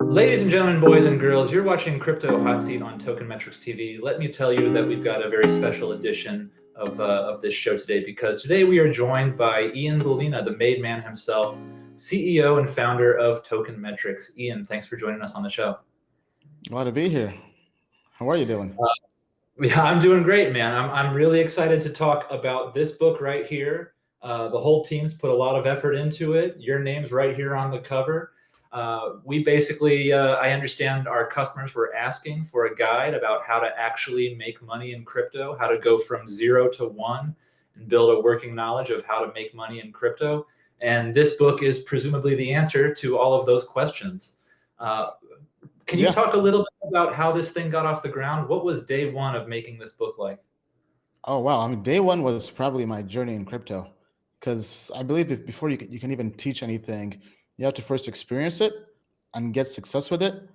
Ladies and gentlemen, boys and girls, you're watching Crypto Hot Seat on Token Metrics TV. Let me tell you that we've got a very special edition of this show today, because today we are joined by Ian Balina, the made man himself, CEO and founder of Token Metrics. Ian, thanks for joining us on the show. Glad to be here. How are you doing? Yeah, I'm doing great, man. I'm really excited to talk about this book right here. The whole team's put a lot of effort into it. Your name's right here on the cover. We basically, I understand our customers were asking for a guide about how to actually make money in crypto, how to go from 0 to 1 and build a working knowledge of how to make money in crypto. And this book is presumably the answer to all of those questions. Can you talk a little bit about how this thing got off the ground? What was day one of making this book like? Oh, wow. I mean, day one was probably my journey in crypto, because I believe that before you can even teach anything, you have to first experience it and get success with it,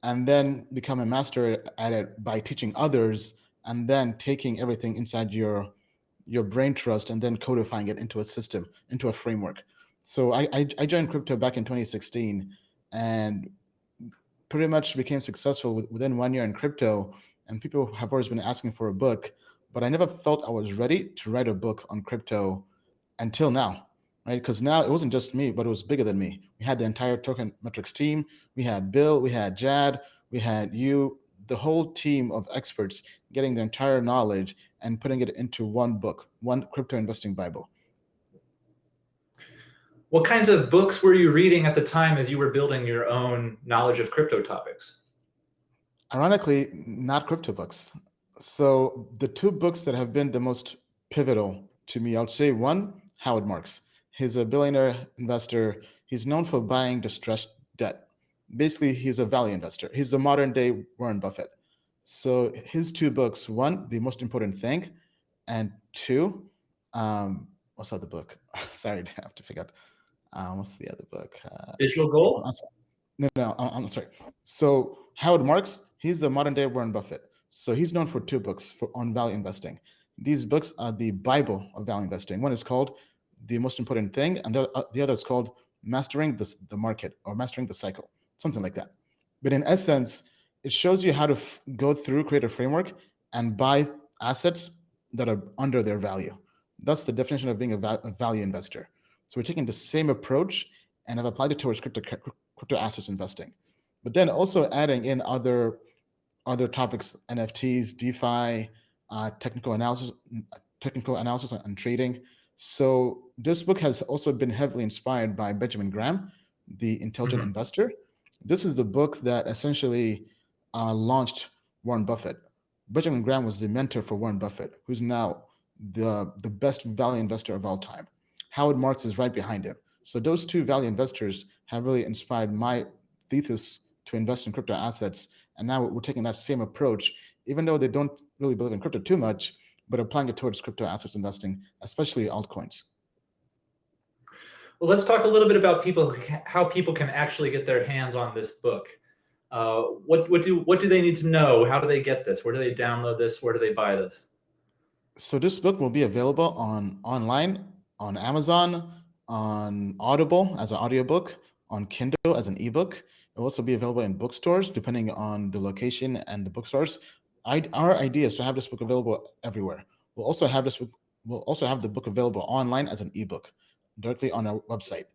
and then become a master at it by teaching others, and then taking everything inside your brain trust and then codifying it into a system, into a framework. So I joined crypto back in 2016 and pretty much became successful within 1 year in crypto. And people have always been asking for a book, but I never felt I was ready to write a book on crypto until now, right? Because now it wasn't just me, but it was bigger than me. We had the entire Token Metrics team. We had Bill, we had Jad, we had you, the whole team of experts getting the entire knowledge and putting it into one book, one crypto investing Bible. What kinds of books were you reading at the time as you were building your own knowledge of crypto topics? Ironically, not crypto books. So the two books that have been the most pivotal to me, I would say one, Howard Marks. He's a billionaire investor. He's known for buying distressed debt. Basically, he's a value investor. He's the modern day Warren Buffett. So his two books, one, The Most Important Thing, and two, what's the other book? Sorry, I have to figure out. What's the other book? Digital Gold? No, I'm sorry. So Howard Marks, he's the modern day Warren Buffett. So he's known for two books on value investing. These books are the Bible of value investing. One is called The Most Important Thing, and the other is called Mastering the Market, or Mastering the Cycle, something like that. But in essence, it shows you how to go through, create a framework, and buy assets that are under their value. That's the definition of being a value investor. So we're taking the same approach and have applied it towards crypto assets investing, but then also adding in other topics: NFTs, DeFi, technical analysis and trading. So this book has also been heavily inspired by Benjamin Graham, the Intelligent Investor. This is the book that essentially launched Warren Buffett. Benjamin Graham was the mentor for Warren Buffett, who's now the best value investor of all time. Howard Marks is right behind him. So those two value investors have really inspired my thesis to invest in crypto assets. And now we're taking that same approach, even though they don't really believe in crypto too much, but applying it towards crypto assets investing, especially altcoins. Well, let's talk a little bit about how people can actually get their hands on this book. What do they need to know? How do they get this? Where do they download this? Where do they buy this? So this book will be available online, on Amazon, on Audible as an audiobook, on Kindle as an ebook. It will also be available in bookstores, depending on the location and the bookstores. Our idea is to have this book available everywhere. We'll also have the book available online as an ebook directly on our website.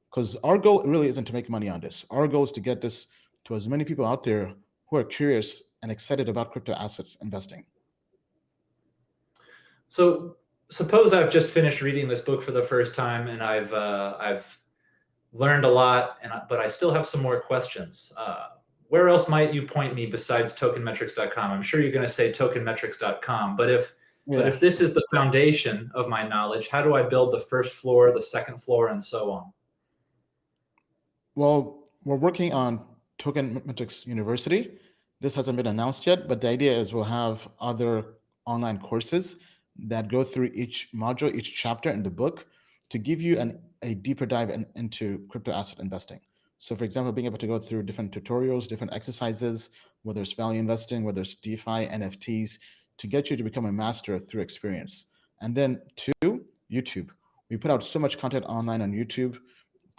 Because our goal really isn't to make money on this. Our goal is to get this to as many people out there who are curious and excited about crypto assets investing. So suppose I've just finished reading this book for the first time, and I've learned a lot, but I still have some more questions. Where else might you point me besides tokenmetrics.com? I'm sure you're going to say tokenmetrics.com, but if this is the foundation of my knowledge, how do I build the first floor, the second floor, and so on? Well, we're working on Token Metrics University. This hasn't been announced yet, but the idea is we'll have other online courses that go through each module, each chapter in the book, to give you a deeper dive into crypto asset investing. So for example, being able to go through different tutorials, different exercises, whether it's value investing, whether it's DeFi, NFTs, to get you to become a master through experience. And then two, YouTube. We put out so much content online on YouTube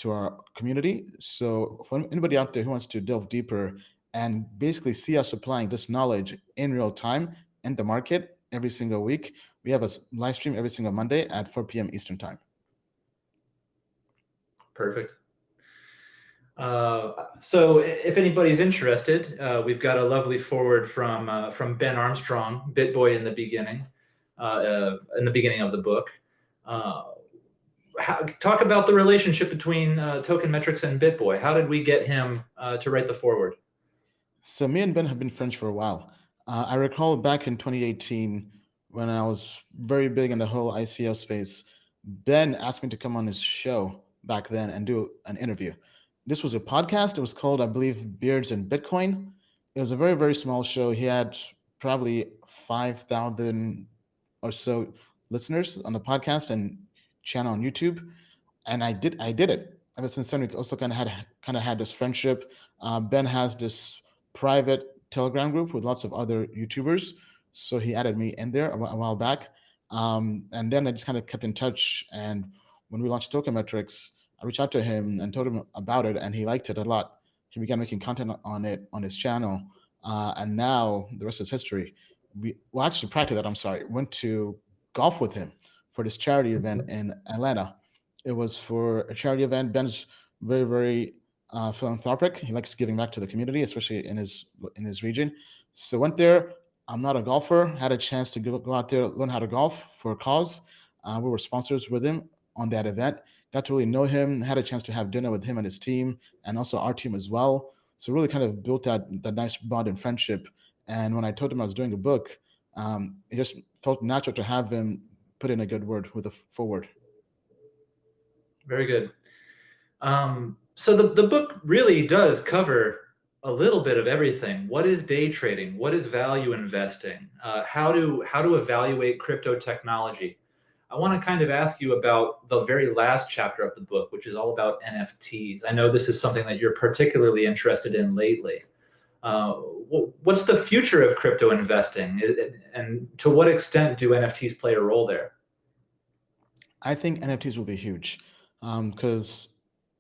to our community. So for anybody out there who wants to delve deeper and basically see us applying this knowledge in real time in the market every single week, we have a live stream every single Monday at 4 p.m. Eastern time. Perfect. So if anybody's interested, we've got a lovely forward from Ben Armstrong, BitBoy in the beginning of the book. Talk about the relationship between Token Metrics and BitBoy. How did we get him to write the forward? So me and Ben have been friends for a while. I recall back in 2018 when I was very big in the whole ICO space, Ben asked me to come on his show back then and do an interview. This was a podcast. It was called, I believe, Beards and Bitcoin. It was a very, very small show. He had probably 5,000 or so listeners on the podcast and channel on YouTube. And I did it. Ever since then, we also kind of had this friendship. Ben has this private Telegram group with lots of other YouTubers. So he added me in there a while back. And then I just kind of kept in touch. And when we launched Token Metrics, I reached out to him and told him about it, and he liked it a lot. He began making content on it on his channel. And now the rest is history. Actually, prior to that, I'm sorry, went to golf with him for this charity event in Atlanta. It was for a charity event. Ben's very, very philanthropic. He likes giving back to the community, especially in his region. So went there. I'm not a golfer. Had a chance to go out there, learn how to golf for a cause. We were sponsors with him on that event. Got to really know him. Had a chance to have dinner with him and his team, and also our team as well. So really kind of built that nice bond and friendship. And when I told him I was doing a book, it just felt natural to have him put in a good word with a forward. Very good. So the book really does cover a little bit of everything. What is day trading? What is value investing? How to evaluate crypto technology? I want to kind of ask you about the very last chapter of the book, which is all about NFTs. I know this is something that you're particularly interested in lately. What's the future of crypto investing, and to what extent do NFTs play a role there? I think NFTs will be huge because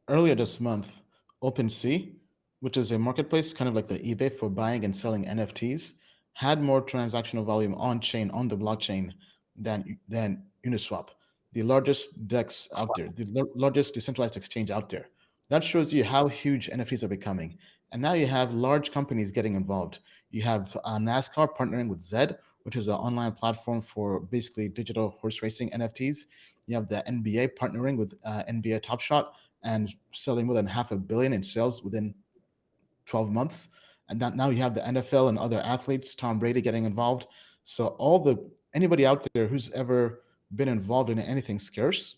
earlier this month, OpenSea, which is a marketplace kind of like the eBay for buying and selling NFTs, had more transactional volume on chain, on the blockchain than Uniswap, the largest DEX out there, the largest decentralized exchange out there. That shows you how huge NFTs are becoming. And now you have large companies getting involved. You have NASCAR partnering with Zed, which is an online platform for basically digital horse racing NFTs. You have the NBA partnering with NBA Top Shot and selling more than $500 million in sales within 12 months. And now you have the NFL and other athletes, Tom Brady getting involved. So anybody out there who's ever been involved in anything scarce,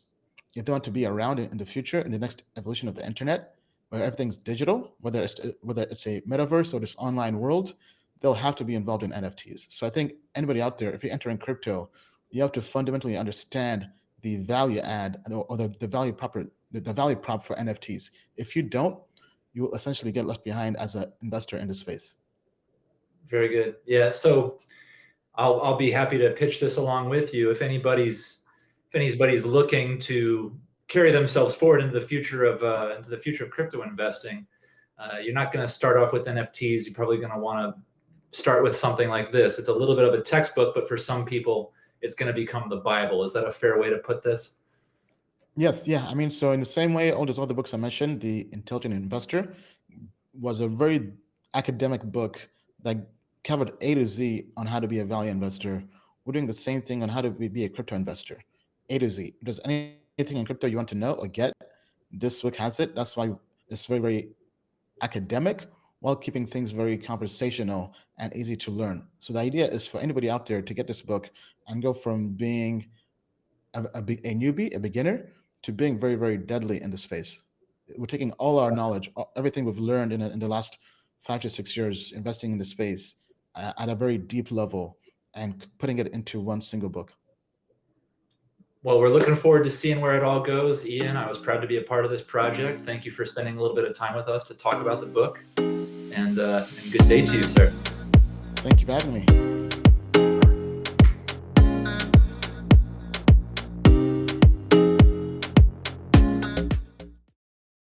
if they want to be around in the future, in the next evolution of the internet, where everything's digital, whether it's a metaverse or this online world, they'll have to be involved in NFTs. So I think anybody out there, if you're entering crypto, you have to fundamentally understand the value add or the value prop for NFTs. If you don't, you will essentially get left behind as an investor in this space. Very good. Yeah. So I'll be happy to pitch this along with you. If anybody's looking to carry themselves forward into the future of crypto investing, you're not going to start off with NFTs. You're probably going to want to start with something like this. It's a little bit of a textbook, but for some people, it's going to become the Bible. Is that a fair way to put this? Yes. Yeah. I mean, so in the same way, all those other books I mentioned, The Intelligent Investor was a very academic book that covered A to Z on how to be a value investor. We're doing the same thing on how to be a crypto investor, A to Z. If there's anything in crypto you want to know or get, this book has it. That's why it's very, very academic while keeping things very conversational and easy to learn. So the idea is for anybody out there to get this book and go from being a newbie, a beginner, to being very, very deadly in the space. We're taking all our knowledge, everything we've learned in the last 5 to 6 years investing in the space at a very deep level and putting it into one single book. Well, we're looking forward to seeing where it all goes. Ian, I was proud to be a part of this project. Thank you for spending a little bit of time with us to talk about the book. And good day to you, sir. Thank you for having me.